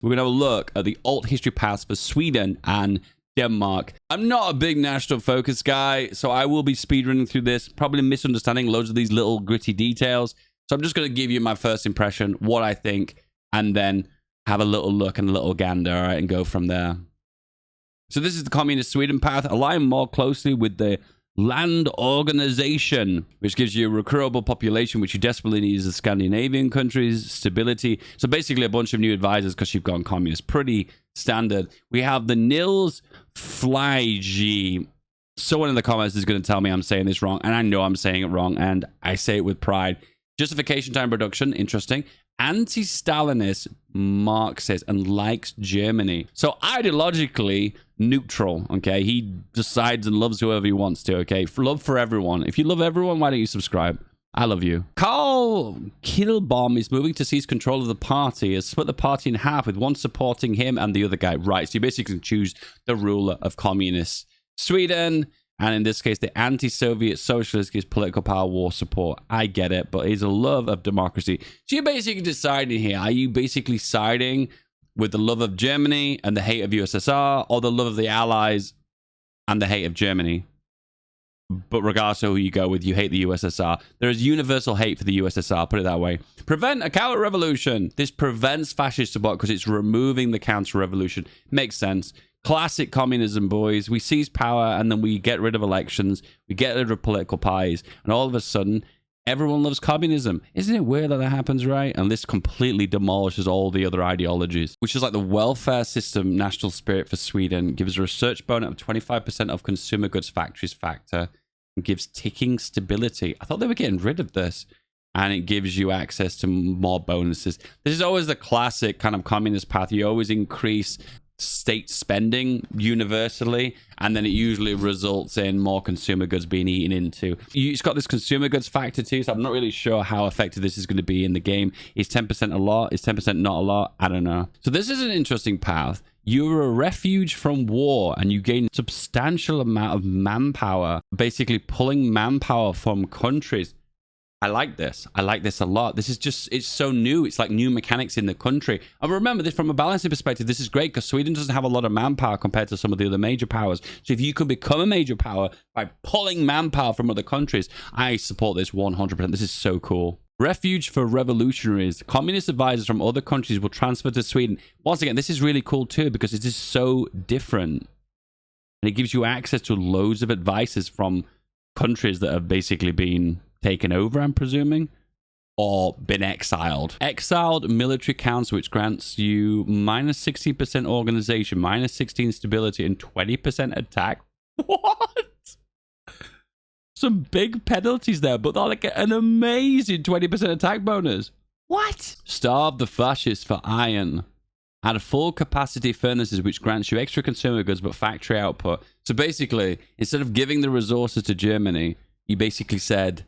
we're going to have a look at the alt history paths for Sweden and Denmark. I'm not a big national focus guy, so I will be speedrunning through this, probably misunderstanding loads of these little gritty details. So I'm just going to give you my first impression, what I think, and then have a little look and a little gander, all right, and go from there. So this is the Communist Sweden path, align more closely with the Land Organization, which gives you a recruitable population, which you desperately need as the Scandinavian countries, stability. So basically a bunch of new advisors because you've gone communist. Pretty standard. We have the Nils Flyge. Someone in the comments is going to tell me I'm saying this wrong, and I know I'm saying it wrong, and I say it with pride. Justification time reduction, interesting. Anti-Stalinist, Marxist, and likes Germany. So ideologically neutral, okay? He decides and loves whoever he wants to, okay? Love for everyone. If you love everyone, why don't you subscribe? I love you. Carl Kilbom is moving to seize control of the party. Has split the party in half with one supporting him and the other guy. Right, so you basically choose the ruler of communist Sweden. And in this case, the anti-Soviet socialist gives political power, war support. I get it, but he's a love of democracy. So you're basically deciding here, are you basically siding with the love of Germany and the hate of USSR, or the love of the Allies and the hate of Germany? But regardless of who you go with, you hate the USSR. There is universal hate for the USSR, put it that way. Prevent a counter-revolution. This prevents fascist support because it's removing the counter-revolution. Makes sense. Classic communism, boys. We seize power and then we get rid of elections. We get rid of political parties. And all of a sudden, everyone loves communism. Isn't it weird that that happens, right? And this completely demolishes all the other ideologies, which is like the welfare system national spirit for Sweden. Gives a research bonus of 25% of consumer goods factories factor. And gives ticking stability. I thought they were getting rid of this. And it gives you access to more bonuses. This is always the classic kind of communist path. You always increase state spending universally, and then it usually results in more consumer goods being eaten into. It's got this consumer goods factor too, so I'm not really sure how effective this is going to be in the game. Is 10% a lot? Is 10% not a lot? I don't know. So this is an interesting path. You're a refuge from war and you gain substantial amount of manpower, basically pulling manpower from countries. I like this. I like this a lot. This is just, it's so new. It's like new mechanics in the country. And remember this from a balancing perspective, this is great because Sweden doesn't have a lot of manpower compared to some of the other major powers. So if you can become a major power by pulling manpower from other countries, I support this 100%. This is so cool. Refuge for revolutionaries. Communist advisors from other countries will transfer to Sweden. Once again, this is really cool too because it is so different. And it gives you access to loads of advices from countries that have basically been taken over, I'm presuming, or been exiled. Exiled military council, which grants you minus 60% organization, minus 16 stability, and 20% attack. What? Some big penalties there, but they'll like an amazing 20% attack bonus. What? Starve the fascists for iron. Add full capacity furnaces, which grants you extra consumer goods but factory output. So basically, instead of giving the resources to Germany, you basically said,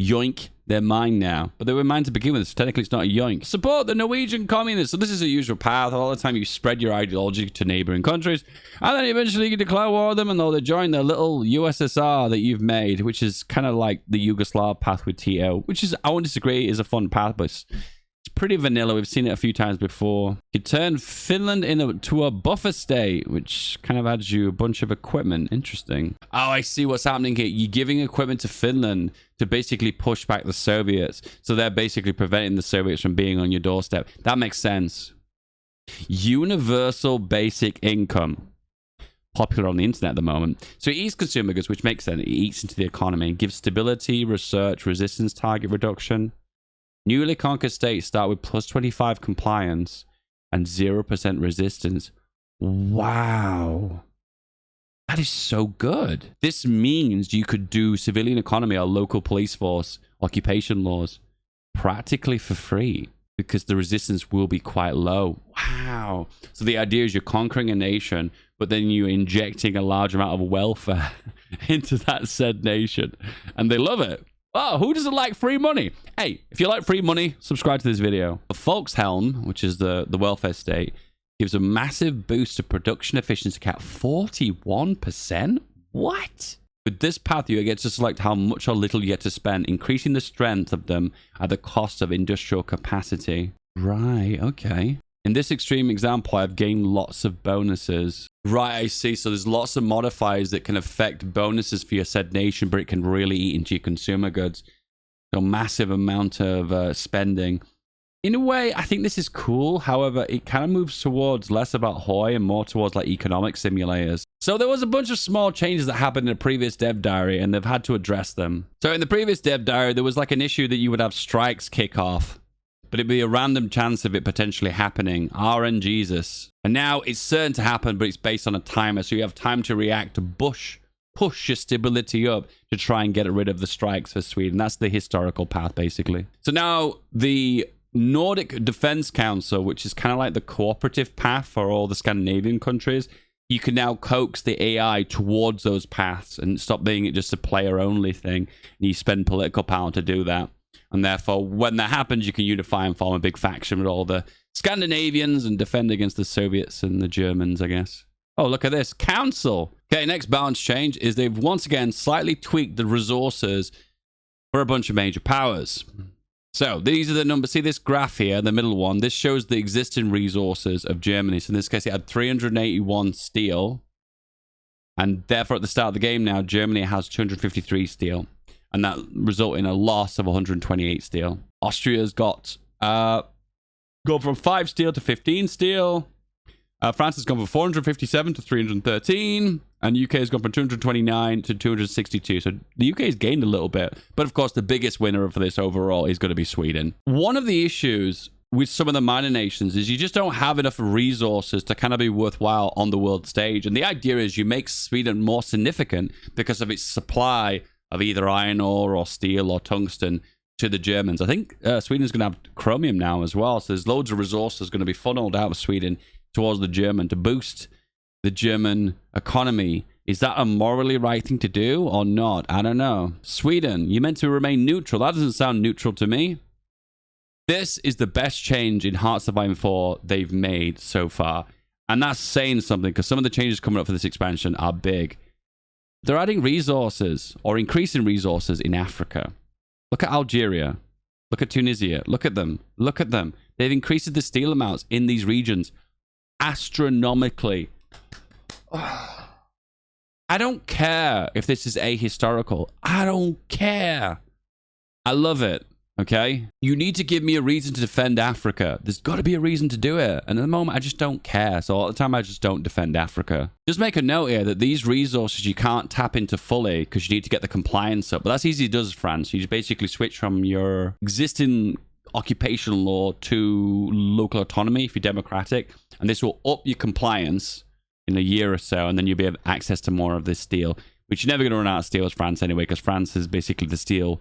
yoink, they're mine now. But they were mine to begin with, so technically it's not a yoink. Support the Norwegian communists. So this is a usual path. A lot of the time you spread your ideology to neighboring countries, and then eventually you declare war on them, and they'll join the little USSR that you've made, which is kind of like the Yugoslav path with TO, which is, I won't disagree, is a fun path, but it's pretty vanilla. We've seen it a few times before. You turn Finland into a buffer state, which kind of adds you a bunch of equipment. Interesting. Oh, I see what's happening here. You're giving equipment to Finland to basically push back the Soviets. So they're basically preventing the Soviets from being on your doorstep. That makes sense. Universal basic income. Popular on the internet at the moment. So it eats consumer goods, which makes sense. It eats into the economy. It gives stability, research, resistance target reduction. Newly conquered states start with plus 25 compliance and 0% resistance. Wow. That is so good. This means you could do civilian economy or local police force, occupation laws, practically for free because the resistance will be quite low. Wow. So the idea is you're conquering a nation, but then you're injecting a large amount of welfare into that said nation. And they love it. Oh, who doesn't like free money? Hey, if you like free money, subscribe to this video. The Volkshelm, which is the welfare state, gives a massive boost to production efficiency cap. 41%? What? With this path, you get to select how much or little you get to spend, increasing the strength of them at the cost of industrial capacity. Right, okay. In this extreme example, I've gained lots of bonuses. Right, I see. So there's lots of modifiers that can affect bonuses for your said nation, but it can really eat into your consumer goods. So massive amount of spending. In a way, I think this is cool. However, it kind of moves towards less about Hoi and more towards like economic simulators. So there was a bunch of small changes that happened in a previous dev diary, and they've had to address them. So in the previous dev diary, there was like an issue that you would have strikes kick off, but it'd be a random chance of it potentially happening. RNGesus. And now it's certain to happen, but it's based on a timer. So you have time to react to push your stability up to try and get rid of the strikes for Sweden. That's the historical path, basically. So now the Nordic Defense Council, which is kind of like the cooperative path for all the Scandinavian countries, you can now coax the AI towards those paths and stop being it just a player-only thing. And you spend political power to do that. And therefore, when that happens, you can unify and form a big faction with all the Scandinavians and defend against the Soviets and the Germans, I guess. Oh, look at this. Council. Okay, next balance change is they've once again slightly tweaked the resources for a bunch of major powers. So these are the numbers. See this graph here, the middle one? This shows the existing resources of Germany. So in this case, it had 381 steel. And therefore, at the start of the game now, Germany has 253 steel. And that resulted in a loss of 128 steel. Austria's got gone from 5 steel to 15 steel. France has gone from 457 to 313. And UK has gone from 229 to 262. So the UK has gained a little bit. But of course, the biggest winner for this overall is going to be Sweden. One of the issues with some of the minor nations is you just don't have enough resources to kind of be worthwhile on the world stage. And the idea is you make Sweden more significant because of its supply of either iron ore or steel or tungsten to the Germans. I think Sweden's going to have chromium now as well. So there's loads of resources going to be funneled out of Sweden towards the German to boost the German economy. Is that a morally right thing to do or not? I don't know. Sweden, you meant to remain neutral. That doesn't sound neutral to me. This is the best change in Hearts of Iron 4 they've made so far. And that's saying something because some of the changes coming up for this expansion are big. They're adding resources or increasing resources in Africa. Look at Algeria. Look at Tunisia. Look at them. Look at them. They've increased the steel amounts in these regions astronomically. I don't care if this is ahistorical. I don't care. I love it. Okay? You need to give me a reason to defend Africa. There's got to be a reason to do it. And at the moment, I just don't care. So all the time, I just don't defend Africa. Just make a note here that these resources you can't tap into fully because you need to get the compliance up. But that's easy to do, France. You just basically switch from your existing occupational law to local autonomy if you're democratic. And this will up your compliance in a year or so. And then you'll be able access to more of this steel, which you're never going to run out of steel as France anyway, because France is basically the steel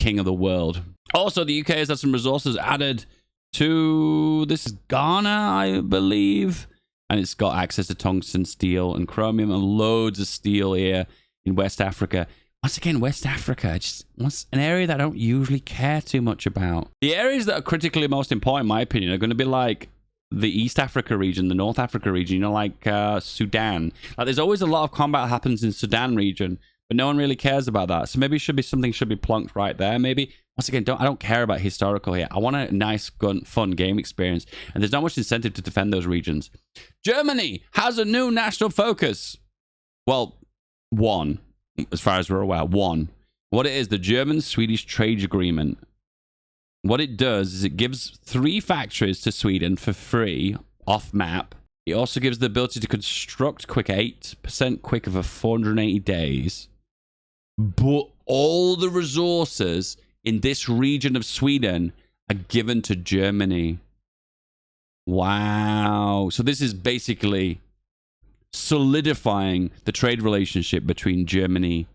king of the world. Also, the UK has had some resources added to this is Ghana, I believe, and it's got access to tungsten, steel, and chromium, and loads of steel here in West Africa. Once again, West Africa, just an area that I don't usually care too much about. The areas that are critically most important, in my opinion, are going to be like the East Africa region, the North Africa region, you know, like Sudan. Like, there's always a lot of combat that happens in Sudan region, but no one really cares about that. So maybe something should be plunked right there. Maybe, once again, I don't care about historical here. I want a nice, fun game experience. And there's not much incentive to defend those regions. Germany has a new national focus. Well, one, as far as we're aware, one. What it is, the German-Swedish trade agreement. What it does is it gives 3 factories to Sweden for free off map. It also gives the ability to construct quick 8% quicker for 480 days. But all the resources in this region of Sweden are given to Germany. Wow. So this is basically solidifying the trade relationship between Germany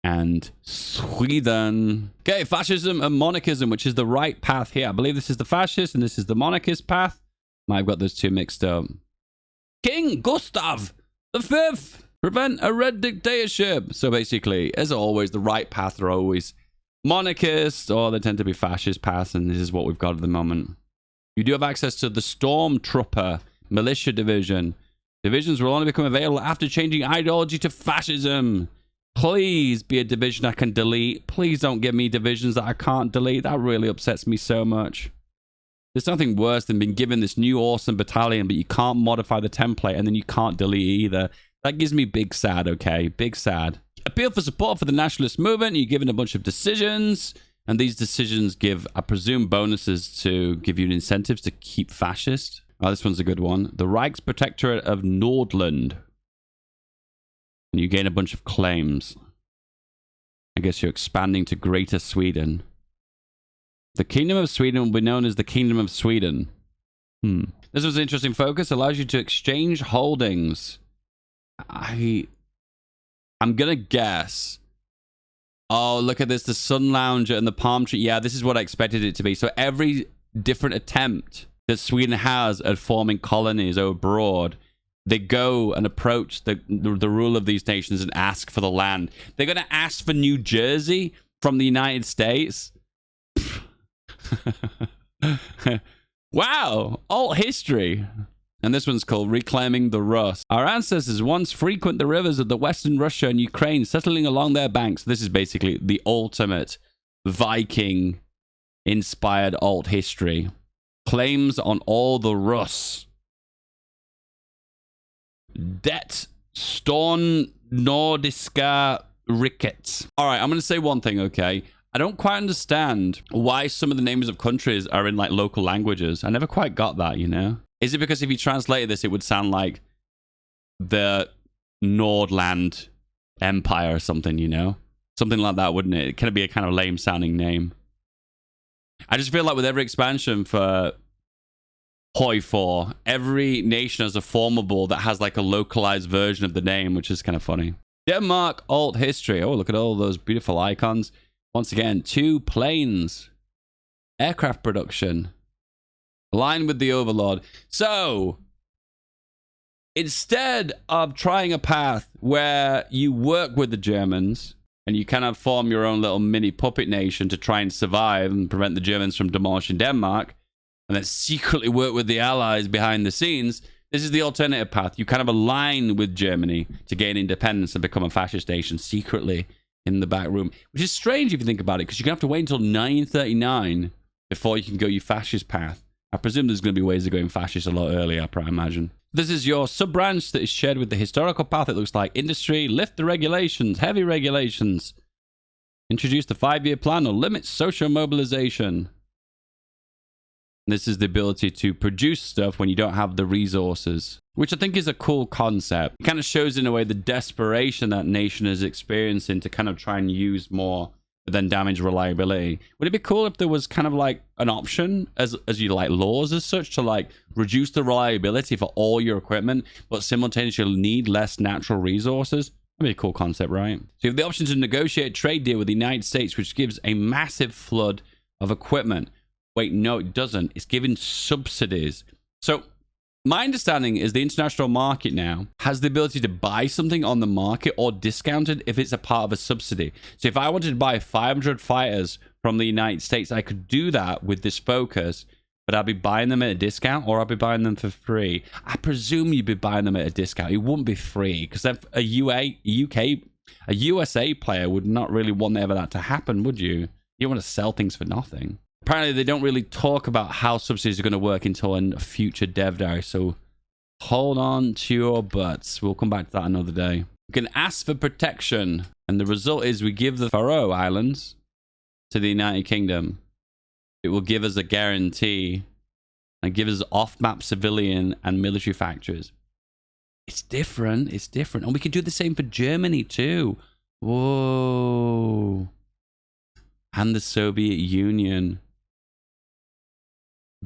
and Sweden. Okay, fascism and monarchism, which is the right path here. I believe this is the fascist and this is the monarchist path. Might have got those two mixed up. King Gustav V. Prevent a red dictatorship. So basically, as always, the right path are always monarchists, or they tend to be fascist paths, and this is what we've got at the moment. You do have access to the Stormtrooper militia division. Divisions will only become available after changing ideology to fascism. Please be a division I can delete. Please don't give me divisions that I can't delete. That really upsets me so much. There's nothing worse than being given this new awesome battalion, but you can't modify the template, and then you can't delete it either. That gives me big sad, okay? Big sad. Appeal for support for the nationalist movement. You're given a bunch of decisions, and these decisions give, I presume, bonuses to give you incentives to keep fascist. Oh, this one's a good one. The Reichsprotectorate of Nordland. And you gain a bunch of claims. I guess you're expanding to Greater Sweden. The Kingdom of Sweden will be known as the Kingdom of Sweden. This was an interesting focus. Allows you to exchange holdings. I'm gonna guess. Oh, look at this. The Sun Lounger and the Palm Tree. Yeah, this is what I expected it to be. So every different attempt that Sweden has at forming colonies abroad, they go and approach the rule of these nations and ask for the land. They're going to ask for New Jersey from the United States. Wow, alt history. And this one's called Reclaiming the Rus. Our ancestors once frequent the rivers of the Western Russia and Ukraine, settling along their banks. This is basically the ultimate Viking-inspired alt history. Claims on all the Rus. Det Storn Nordiska Riket. All right, I'm going to say one thing, okay? I don't quite understand why some of the names of countries are in like local languages. I never quite got that, you know? Is it because if you translated this, it would sound like the Nordland Empire or something, you know? Something like that, wouldn't it? It can be a kind of lame sounding name. I just feel like with every expansion for Hoi 4, every nation has a formable that has like a localized version of the name, which is kind of funny. Denmark alt history. Oh, look at all those beautiful icons. Once again, 2 planes. Aircraft production. Aligned with the Overlord. So, instead of trying a path where you work with the Germans and you kind of form your own little mini puppet nation to try and survive and prevent the Germans from demolishing Denmark, and then secretly work with the Allies behind the scenes, this is the alternative path. You kind of align with Germany to gain independence and become a fascist nation secretly in the back room, which is strange if you think about it, because you're going to have to wait until 939 before you can go your fascist path. I presume there's going to be ways of going fascist a lot earlier, I imagine. This is your sub-branch that is shared with the historical path. It looks like industry, lift the regulations, heavy regulations. Introduce the 5-year plan or limit social mobilization. This is the ability to produce stuff when you don't have the resources, which I think is a cool concept. It kind of shows in a way the desperation that nation is experiencing to kind of try and use more, but then damage reliability. Would it be cool if there was kind of like an option as you like laws as such to like reduce the reliability for all your equipment, but simultaneously need less natural resources? That'd be a cool concept, right? So you have the option to negotiate a trade deal with the United States, which gives a massive flood of equipment. Wait, no, it doesn't. It's giving subsidies. So my understanding is the international market now has the ability to buy something on the market or discounted if it's a part of a subsidy. So if I wanted to buy 500 fighters from the United States, I could do that with this focus, but I'll be buying them at a discount or I'll be buying them for free. I presume you'd be buying them at a discount. It wouldn't be free because a USA player would not really want ever that to happen, would you? You want to sell things for nothing. Apparently, they don't really talk about how subsidies are going to work until a future dev diary, so hold on to your butts. We'll come back to that another day. You can ask for protection, and the result is we give the Faroe Islands to the United Kingdom. It will give us a guarantee and give us off-map civilian and military factories. It's different. It's different. And we can do the same for Germany, too. Whoa. And the Soviet Union.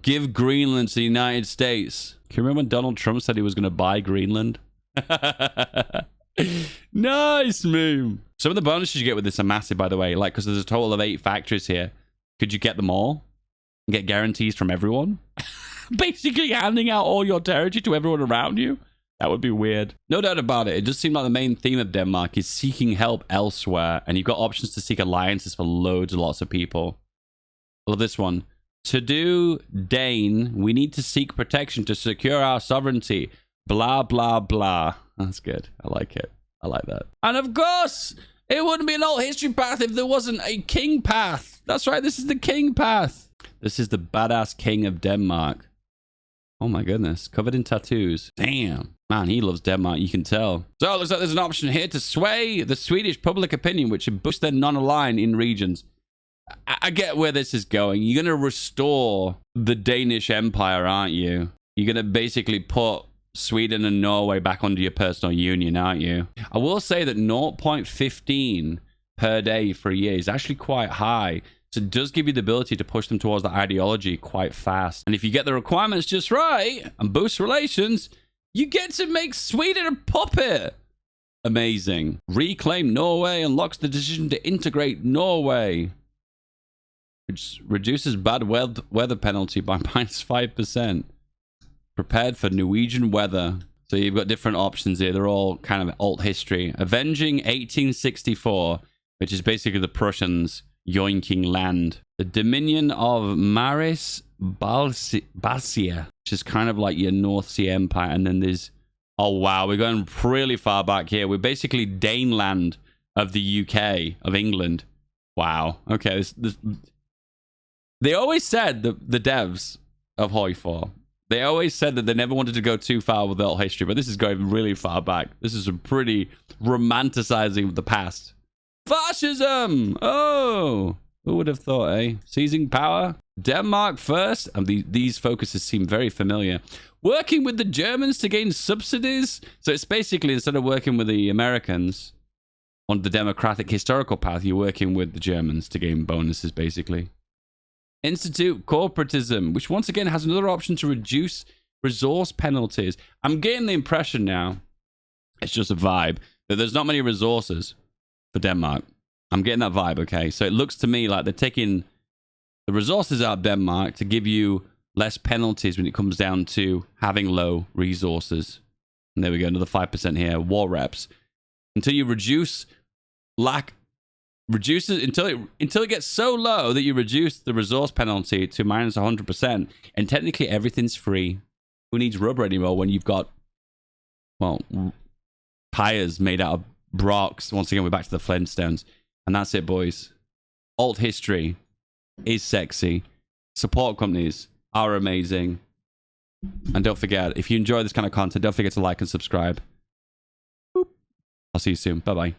Give Greenland to the United States. Can you remember when Donald Trump said he was going to buy Greenland? Nice move. Some of the bonuses you get with this are massive, by the way. Like, because there's a total of 8 factories here. Could you get them all? And get guarantees from everyone? Basically handing out all your territory to everyone around you? That would be weird. No doubt about it. It just seemed like the main theme of Denmark is seeking help elsewhere. And you've got options to seek alliances for loads and lots of people. I love this one. To do Dane, we need to seek protection to secure our sovereignty. Blah, blah, blah. That's good. I like it. I like that. And of course, it wouldn't be an alt history path if there wasn't a king path. That's right. This is the king path. This is the badass king of Denmark. Oh my goodness. Covered in tattoos. Damn. Man, he loves Denmark, you can tell. So it looks like there's an option here to sway the Swedish public opinion, which would boost their non-aligned in regions. I get where this is going. You're going to restore the Danish Empire, aren't you? You're going to basically put Sweden and Norway back under your personal union, aren't you? I will say that 0.15 per day for a year is actually quite high. So it does give you the ability to push them towards the ideology quite fast. And if you get the requirements just right and boost relations, you get to make Sweden a puppet. Amazing. Reclaim Norway unlocks the decision to integrate Norway, which reduces bad weather penalty by -5%. Prepared for Norwegian weather. So you've got different options here. They're all kind of alt history. Avenging 1864, which is basically the Prussians yoinking land. The Dominion of Maris Balsia, which is kind of like your North Sea Empire. And then there's... Oh, wow. We're going really far back here. We're basically Daneland of the UK, of England. Wow. Okay. They always said, the devs of HOI4, they always said that they never wanted to go too far with alt history, but this is going really far back. This is a pretty romanticizing of the past. Fascism! Oh! Who would have thought, eh? Seizing power? Denmark first? And these focuses seem very familiar. Working with the Germans to gain subsidies? So it's basically, instead of working with the Americans on the democratic historical path, you're working with the Germans to gain bonuses, basically. Institute corporatism, which once again has another option to reduce resource penalties. I'm getting the impression now, it's just a vibe, that there's not many resources for Denmark. I'm getting that vibe, okay? So it looks to me like they're taking the resources out of Denmark to give you less penalties when it comes down to having low resources. And there we go, another 5% here. War reps. Until you reduce until it gets so low that you reduce the resource penalty to -100%, and technically everything's free. Who needs rubber anymore when you've got, well, tires made out of rocks? Once again, we're back to the Flintstones. And that's it, boys. Alt history is sexy. Support companies are amazing. And don't forget, if you enjoy this kind of content, don't forget to like and subscribe. Boop. I'll see you soon. Bye-bye.